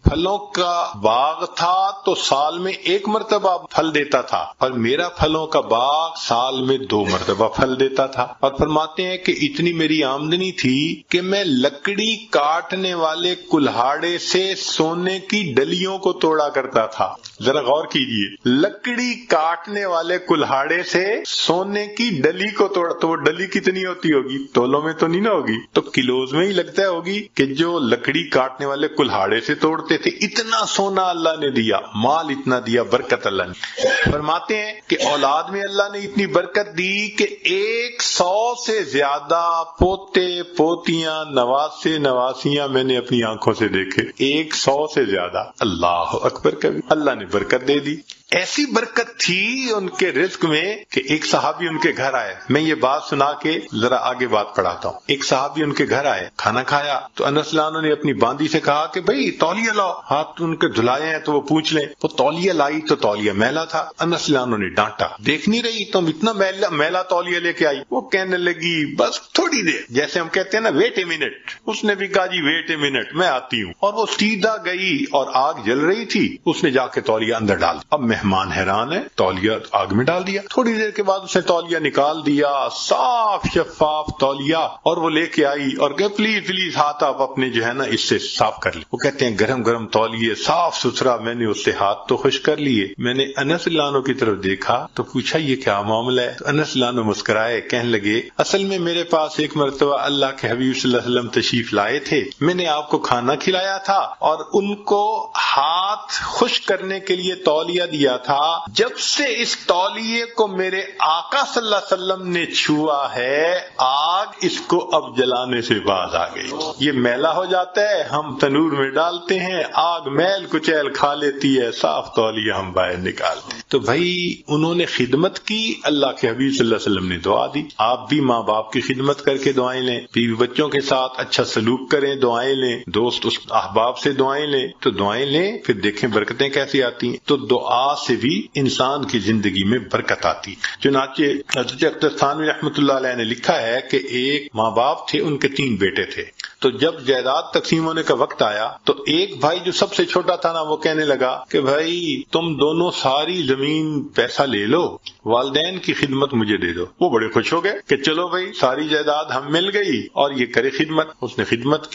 پھلوں کا باغ تھا تو سال میں 1 مرتبہ پھل دیتا تھا، اور میرا پھلوں کا باغ سال میں 2 مرتبہ پھل دیتا تھا۔ اور فرماتے ہیں کہ اتنی میری آمدنی تھی کہ میں لکڑی کاٹنے والے کلہاڑے سے سونے کی ڈلیوں کو توڑا کرتا تھا۔ ذرا غور کیجئے، لکڑی کاٹنے والے کلہاڑے سے سونے کی ڈلی کو توڑا، تو وہ ڈلی کتنی ہوتی ہوگی؟ تولوں میں تو نہیں نہ ہوگی، تو کلوز میں ہی لگتا ہوگی کہ جو لکڑی کاٹنے والے کلہاڑے سے توڑتے تھے۔ اتنا سونا اللہ نے دیا، مال اتنا دیا، برکت اللہ نے۔ فرماتے ہیں کہ اولاد میں اللہ نے اتنی برکت دی کہ 100 سے زیادہ پوتے پوتیاں نواسے نواسیاں میں نے اپنی آنکھوں سے دیکھے، 100 سے زیادہ۔ اللہ اکبر کبھی، اللہ نے برکت دے دی۔ ایسی برکت تھی ان کے رزق میں کہ ایک صحابی ان کے گھر آئے، میں یہ بات سنا کے ذرا آگے بات پڑھاتا ہوں۔ ایک صحابی ان کے گھر آئے، کھانا کھایا تو انس رضی اللہ عنہ نے اپنی باندی سے کہا کہ بھئی تولیہ لاؤ، ہاتھ ان کے دھلائے ہیں تو وہ پوچھ لیں۔ وہ تولیہ لائی تو تولیہ میلا تھا۔ انس رضی اللہ عنہ نے ڈانٹا، دیکھ نہیں رہی تم اتنا میلا تولیہ لے کے آئی؟ وہ کہنے لگی بس تھوڑی دیر، جیسے ہم کہتے ہیں نا ویٹ اے منٹ۔ اس نے بھی کہا جی ویٹ اے منٹ، میں آتی ہوں، اور وہ سیدھا گئی اور آگ جل رہی تھی، اس نے جا کے تولیہ اندر ڈال دیا۔ اب مہمان حیران ہے، تولیہ آگ میں ڈال دیا۔ تھوڑی دیر کے بعد اس نے تولیہ نکال دیا، صاف شفاف تولیہ، اور وہ لے کے آئی اور کہ پلیز پلیز ہاتھ آپ اپنے جو ہے نا اس سے صاف کر لیں۔ وہ کہتے ہیں گرم گرم تولیے، صاف ستھرا، میں نے اس سے ہاتھ تو خشک کر لیے۔ میں نے انس رضی اللہ عنہ کی طرف دیکھا تو پوچھا یہ کیا معاملہ ہے؟ تو انس رضی اللہ عنہ مسکرائے، کہنے لگے اصل میں میرے پاس ایک مرتبہ اللہ کے حبیب صلی اللہ علیہ وسلم تشریف لائے تھے، میں نے آپ کو کھانا کھلایا تھا اور ان کو ہاتھ خشک کرنے کے لیے تولیہ دیا تھا، جب سے اس تولیے کو میرے آقا صلی اللہ علیہ وسلم نے چھوا ہے، آگ اس کو اب جلانے سے باز آ گئی۔ یہ میلا ہو جاتا ہے، ہم تنور میں ڈالتے ہیں، آگ میل کچیل کھا لیتی ہے، صاف تولیہ ہم باہر نکالتے ہیں۔ تو بھائی انہوں نے خدمت کی، اللہ کے حبیب صلی اللہ علیہ وسلم نے دعا دی۔ آپ بھی ماں باپ کی خدمت کر کے دعائیں لیں، بیوی بچوں کے ساتھ اچھا سلوک کریں، دعائیں لیں، دوست احباب سے دعائیں لیں، تو دعائیں لیں پھر دیکھیں برکتیں کیسی آتی ہیں۔ تو دعا سے بھی انسان کی زندگی میں برکت آتی۔ چنانچہ حضرت اختر تھانوی رحمۃ اللہ علیہ نے لکھا ہے کہ ایک ماں باپ تھے، ان کے 3 بیٹے تھے، تو جب جائیداد تقسیم ہونے کا وقت آیا تو ایک بھائی جو سب سے چھوٹا تھا نا، وہ کہنے لگا کہ بھائی تم دونوں ساری زمین پیسہ لے لو، والدین کی خدمت مجھے دے دو۔ وہ بڑے خوش ہو گئے کہ چلو بھائی ساری جائیداد ہم مل گئی اور یہ کرے خدمت۔ اس نے خدمت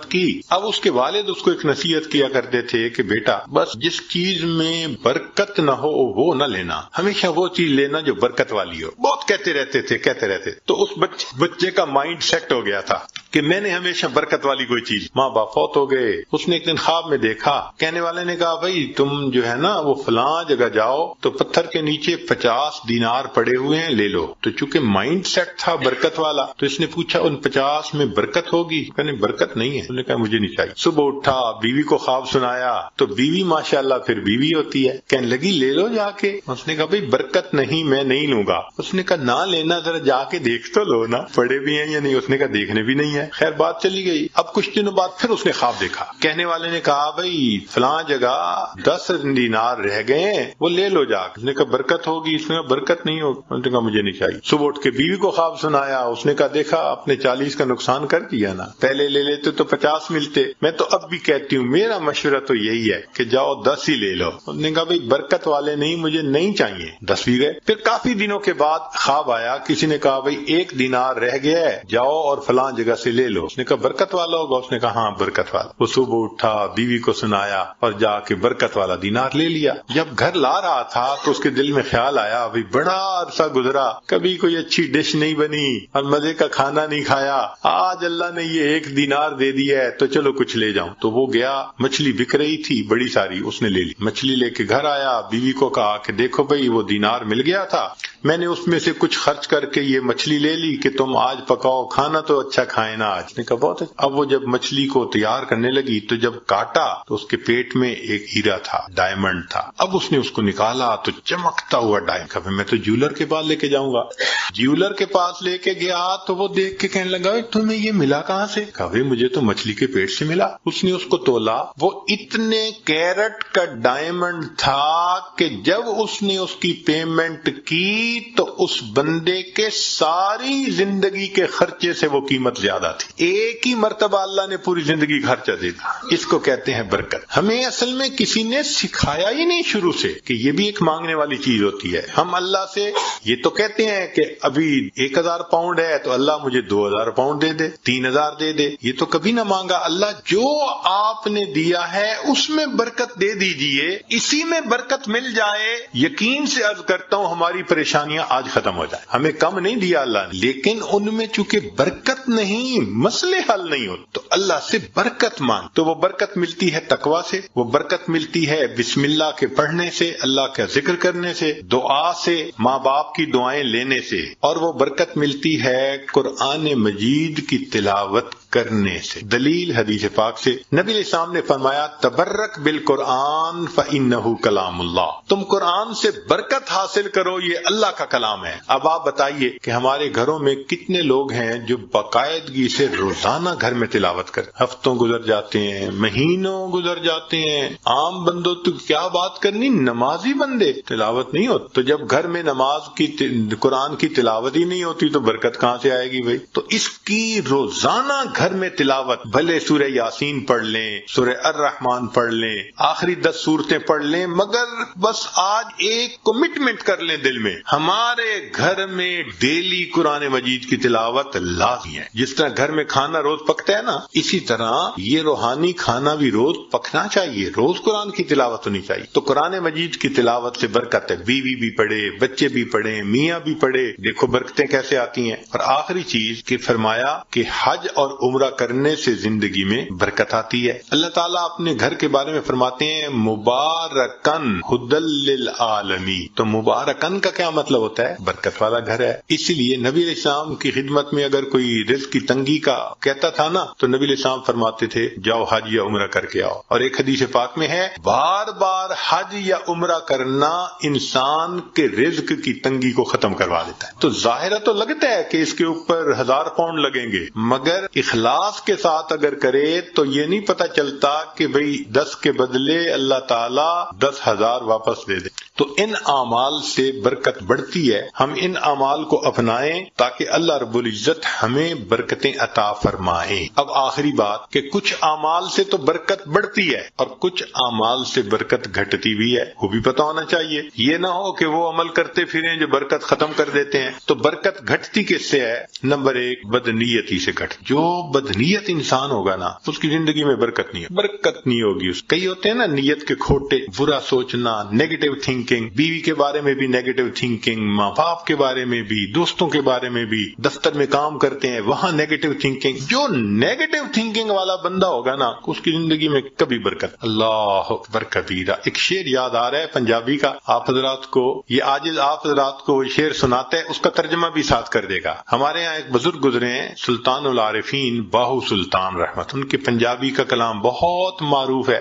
کی۔ اب اس کے والد اس کو ایک نصیحت کیا کرتے تھے کہ بیٹا بس جس چیز میں برکت نہ ہو وہ نہ لینا، ہمیشہ وہ چیز لینا جو برکت والی ہو۔ بہت کہتے رہتے تو اس بچے کا مائنڈ سیٹ ہو گیا تھا کہ میں نے ہمیشہ برکت والی کوئی چیز۔ ماں باپ فوت ہو گئے، اس نے ایک دن خواب میں دیکھا، کہنے والے نے کہا بھائی تم جو ہے نا وہ فلاں جگہ جاؤ تو پتھر کے نیچے 50 دینار پڑے ہوئے ہیں، لے لو۔ تو چونکہ مائنڈ سیٹ تھا برکت والا، تو اس نے پوچھا ان 50 میں برکت ہوگی؟ کہنے برکت نہیں ہے۔ انہوں نے کہا مجھے نہیں چاہیے۔ صبح اٹھا، بیوی کو خواب سنایا تو بیوی ماشاءاللہ پھر بیوی ہوتی ہے، کہنے لگی لے لو جا کے۔ اس نے کہا بھائی برکت نہیں، میں نہیں لوں گا۔ اس نے کہا نہ لینا، ذرا جا کے دیکھ تو لو نا، پڑے بھی ہیں یا نہیں۔ اس نے کہا دیکھنے بھی نہیں ہے۔ خیر بات چلی گئی۔ اب کچھ دنوں بعد پھر اس نے خواب دیکھا، کہنے والے نے کہا بھئی فلاں جگہ 10 دینار رہ گئے ہیں، وہ لے لو جا۔ اس نے کہا برکت ہوگی؟ اس نے کہا برکت نہیں ہوگی۔ اس نے کہا مجھے نہیں چاہیے۔ صبح اٹھ کے بیوی کو خواب سنایا، اس نے کہا دیکھا آپ نے 40 کا نقصان کر دیا نا، پہلے لے لیتے تو 50 ملتے۔ میں تو اب بھی کہتی ہوں میرا مشورہ تو یہی ہے کہ جاؤ 10 ہی لے لو۔ اس نے کہا بھئی برکت والے نہیں، مجھے نہیں چاہیے۔ 10 بھی گئے۔ پھر کافی دنوں کے بعد خواب آیا، کسی نے کہا بھئی 1 دینار رہ گیا ہے، جاؤ اور فلاں جگہ سے لے لو. اس نے کہا برکت والا ہوگا؟ اس نے کہا ہاں برکت والا. وہ صبح اٹھا، بیوی کو سنایا اور جا کے برکت والا دینار لے لیا. جب گھر لا رہا تھا تو اس کے دل میں خیال آیا ابھی بڑا عرصہ گزرا، کبھی کوئی اچھی ڈش نہیں بنی اور مزے کا کھانا نہیں کھایا، آج اللہ نے یہ 1 دینار دے دیا ہے تو چلو کچھ لے جاؤں. تو وہ گیا، مچھلی بک رہی تھی بڑی ساری، اس نے لے لی. مچھلی لے کے گھر آیا، بیوی کو کہا کہ دیکھو بھئی وہ دینار مل گیا تھا، میں نے اس میں سے کچھ خرچ کر کے یہ مچھلی لے لی کہ تم آج پکاؤ، کھانا تو اچھا کھائے نا آج. نے کہا بہت اچھا. اب وہ جب مچھلی کو تیار کرنے لگی تو جب کاٹا تو اس کے پیٹ میں ایک ہیرا تھا، ڈائمنڈ تھا. اب اس نے اس کو نکالا تو چمکتا ہوا ڈائمنڈ. کہا میں تو جیولر کے پاس لے کے جاؤں گا. جیولر کے پاس لے کے گیا تو وہ دیکھ کے کہنے لگا تمہیں یہ ملا کہاں سے؟ کہا مجھے تو مچھلی کے پیٹ سے ملا. اس نے اس کو تولا، وہ اتنے کیرٹ کا ڈائمنڈ تھا کہ جب اس نے اس کی پیمنٹ کی تو اس بندے کے ساری زندگی کے خرچے سے وہ قیمت زیادہ تھی. ایک ہی مرتبہ اللہ نے پوری زندگی کا خرچہ دے دیا. اس کو کہتے ہیں برکت. ہمیں اصل میں کسی نے سکھایا ہی نہیں شروع سے کہ یہ بھی ایک مانگنے والی چیز ہوتی ہے. ہم اللہ سے یہ تو کہتے ہیں کہ ابھی 1000 پاؤنڈ ہے تو اللہ مجھے 2000 پاؤنڈ دے دے، 3000 دے دے. یہ تو کبھی نہ مانگا. اللہ جو آپ نے دیا ہے اس میں برکت دے دیجئے، اسی میں برکت مل جائے. یقین سے عرض کرتا ہوں ہماری پریشانیاں آج ختم ہو جائیں. ہمیں کم نہیں دیا اللہ نے، لیکن ان میں چونکہ برکت نہیں، مسئلے حل نہیں ہوتے تو اللہ سے برکت مانگ. تو وہ برکت ملتی ہے تقوی سے، وہ برکت ملتی ہے بسم اللہ کے پڑھنے سے، اللہ کا ذکر کرنے سے، دعا سے، ماں باپ کی دعائیں لینے سے، اور وہ برکت ملتی ہے قرآن مجید کی تلاوت کرنے سے. دلیل حدیث پاک سے نبی علیہ السلام نے فرمایا تبرک بالقرآن فإنہ کلام اللہ. تم قرآن سے برکت حاصل کرو، یہ اللہ کا کلام ہے. اب آپ بتائیے کہ ہمارے گھروں میں کتنے لوگ ہیں جو باقاعدگی سے روزانہ گھر میں تلاوت کرتے. ہفتوں گزر جاتے ہیں، مہینوں گزر جاتے ہیں. عام بندوں تو کیا بات کرنی، نمازی بندے تلاوت نہیں ہوتی. تو جب گھر میں نماز کی قرآن کی تلاوت ہی نہیں ہوتی تو برکت کہاں سے آئے گی بھائی؟ تو اس کی روزانہ گھر میں تلاوت، بھلے سورہ یاسین پڑھ لیں، سورہ الرحمن پڑھ لیں، آخری 10 سورتیں پڑھ لیں، مگر بس آج ایک کمٹمنٹ کر لیں دل میں، ہمارے گھر میں ڈیلی قرآن مجید کی تلاوت لازمی ہے. جس طرح گھر میں کھانا روز پکتا ہے نا، اسی طرح یہ روحانی کھانا بھی روز پکنا چاہیے، روز قرآن کی تلاوت ہونی چاہیے. تو قرآن مجید کی تلاوت سے برکت ہے. بیوی بھی پڑھے، بچے بھی پڑھیں، میاں بھی پڑھے، دیکھو برکتیں کیسے آتی ہیں. اور آخری چیز کہ فرمایا کہ حج اور عمرہ کرنے سے زندگی میں برکت آتی ہے. اللہ تعالیٰ اپنے گھر کے بارے میں فرماتے ہیں مبارکن ہدل للعالمین. تو مبارکن کا کیا مطلب ہوتا ہے؟ برکت والا گھر ہے. اسی لیے نبی علیہ السلام کی خدمت میں اگر کوئی رزق کی تنگی کا کہتا تھا نا تو نبی علیہ السلام فرماتے تھے جاؤ حج یا عمرہ کر کے آؤ. اور ایک حدیث پاک میں ہے بار بار حج یا عمرہ کرنا انسان کے رزق کی تنگی کو ختم کروا دیتا ہے. تو ظاہرہ تو لگتا ہے کہ اس کے اوپر 1000 پاؤنڈ لگیں گے، مگر اخلاص کے ساتھ اگر کرے تو یہ نہیں پتا چلتا کہ بھئی 10 کے بدلے اللہ تعالیٰ 10,000 واپس دے دے. تو ان اعمال سے برکت بڑھتی ہے. ہم ان اعمال کو اپنائیں تاکہ اللہ رب العزت ہمیں برکتیں عطا فرمائیں. اب آخری بات کہ کچھ اعمال سے تو برکت بڑھتی ہے اور کچھ اعمال سے برکت گھٹتی بھی ہے، وہ بھی پتہ ہونا چاہیے. یہ نہ ہو کہ وہ عمل کرتے پھریں جو برکت ختم کر دیتے ہیں. تو برکت گھٹتی کس سے ہے؟ نمبر 1 بدنیتی سے گھٹ. جو بدنیت انسان ہوگا نا اس کی زندگی میں برکت نہیں ہے، برکت نہیں ہوگی. کئی ہوتے ہیں نا نیت کے کھوٹے، برا سوچنا، نیگیٹو تھنکنگ، بیوی کے بارے میں بھی نیگیٹو تھنکنگ، ماں باپ کے بارے میں بھی، دوستوں کے بارے میں بھی، دفتر میں کام کرتے ہیں وہاں نیگیٹو تھنکنگ. جو نیگیٹو تھنکنگ والا بندہ ہوگا نا اس کی زندگی میں کبھی برکت. اللہ اکبر کبیرہ. ایک شعر یاد آ رہا ہے پنجابی کا، آپ حضرات کو یہ عاجز آپ حضرات کو شعر سناتا ہے، اس کا ترجمہ بھی ساتھ کر دے گا. ہمارے یہاں ایک بزرگ گزرے ہیں سلطان العارفین باہو سلطان رحمت، ان کے پنجابی کا کلام بہت معروف ہے.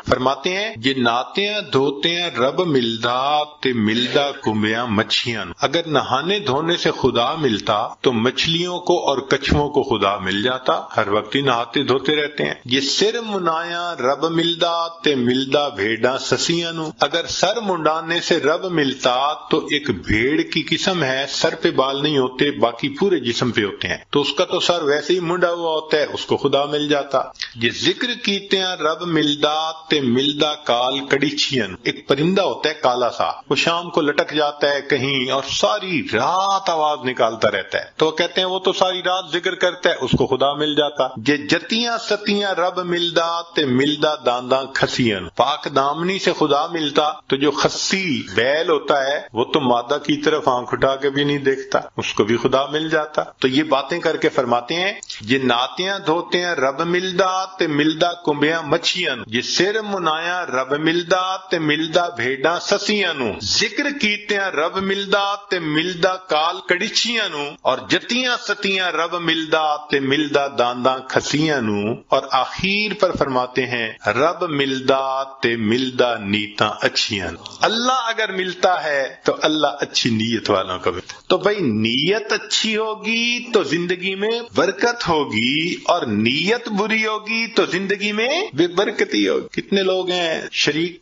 فرماتے ہیں جے ناتیاں دھوتیاں رب ملدا تے ملدا کمبیاں مچھیاں. اگر نہانے دھونے سے خدا ملتا تو مچھلیوں کو اور کچھووں کو خدا مل جاتا. ہر وقت ہی نہاتے دھوتے رہتے ہیں. یہ سر منایا رب ملدا تے ملدا بھیڑاں سسیاں نو. اگر سر منڈانے سے رب ملتا تو ایک بھیڑ کی قسم ہے، سر پہ بال نہیں ہوتے باقی پورے جسم پہ ہوتے ہیں، تو اس کا تو سر ویسے ہی منڈا ہوا ہوتا ہے، اس کو خدا مل جاتا. یہ ذکر کیتے ہیں رب ملدا تے تے ملدا کال کڑیچین، ایک پرندہ ہوتا ہے کالا سا، وہ شام کو لٹک جاتا ہے کہیں اور ساری رات آواز نکالتا رہتا ہے، تو کہتے ہیں وہ تو ساری رات ذکر کرتا ہے، اس کو خدا مل جاتا۔ جے جتیاں ستیاں رب ملدا تے ملدا دانداں کھسین، پاک دامنی سے خدا ملتا تو جو خسی بیل ہوتا ہے وہ تو مادہ کی طرف آنکھ اٹھا کے بھی نہیں دیکھتا، اس کو بھی خدا مل جاتا۔ تو یہ باتیں کر کے فرماتے ہیں یہ ناتیاں دھوتے ہیں رب ملدا تے ملدا کنبیاں مچھیاں، یہ سر منایا رب ملدا تے ملدا بھیڈاں سسیاں نو، ذکر کیتے ہیں رب ملدا تے ملدا کال کڑیچیاں نو، اور جتیاں ستیاں رب ملدا تے ملدا دانداں کھسیاں نو، اور آخر پر فرماتے ہیں رب ملدا تے ملدا نیتاں اچھیاں نو۔ اللہ اگر ملتا ہے تو اللہ اچھی نیت والوں کو ملتا ہے۔ تو بھائی نیت اچھی ہوگی تو زندگی میں برکت ہوگی، اور نیت بری ہوگی تو زندگی میں بے برکتی ہوگی۔ کتنے لوگ ہیں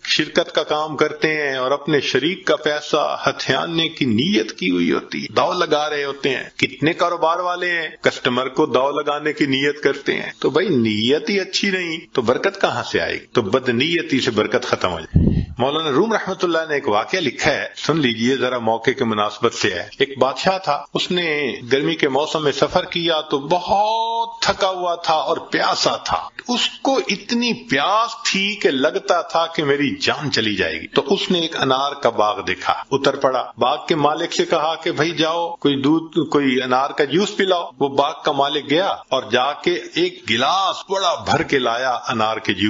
شرکت کا کام کرتے ہیں اور اپنے شریک کا پیسہ ہتھیانے کی نیت کی ہوئی ہوتی ہے، داؤ لگا رہے ہوتے ہیں۔ کتنے کاروبار والے ہیں کسٹمر کو داؤ لگانے کی نیت کرتے ہیں۔ تو بھائی نیت ہی اچھی نہیں تو برکت کہاں سے آئے گی؟ تو بدنیتی سے برکت ختم ہو جائے۔ مولانا روم رحمۃ اللہ نے ایک واقعہ لکھا ہے، سن لیجئے ذرا، موقع کے مناسبت سے ہے۔ ایک بادشاہ تھا، اس نے گرمی کے موسم میں سفر کیا تو بہت تھکا ہوا تھا اور پیاسا تھا۔ اس کو اتنی پیاس تھی کہ لگتا تھا کہ میری جان چلی جائے گی۔ تو اس نے ایک انار کا باغ دیکھا، اتر پڑا، باغ کے مالک سے کہا کہ بھائی جاؤ کوئی انار کا جوس پلاؤ۔ وہ باغ کا مالک گیا اور جا کے ایک گلاس بڑا بھر کے لایا انار کے جوس۔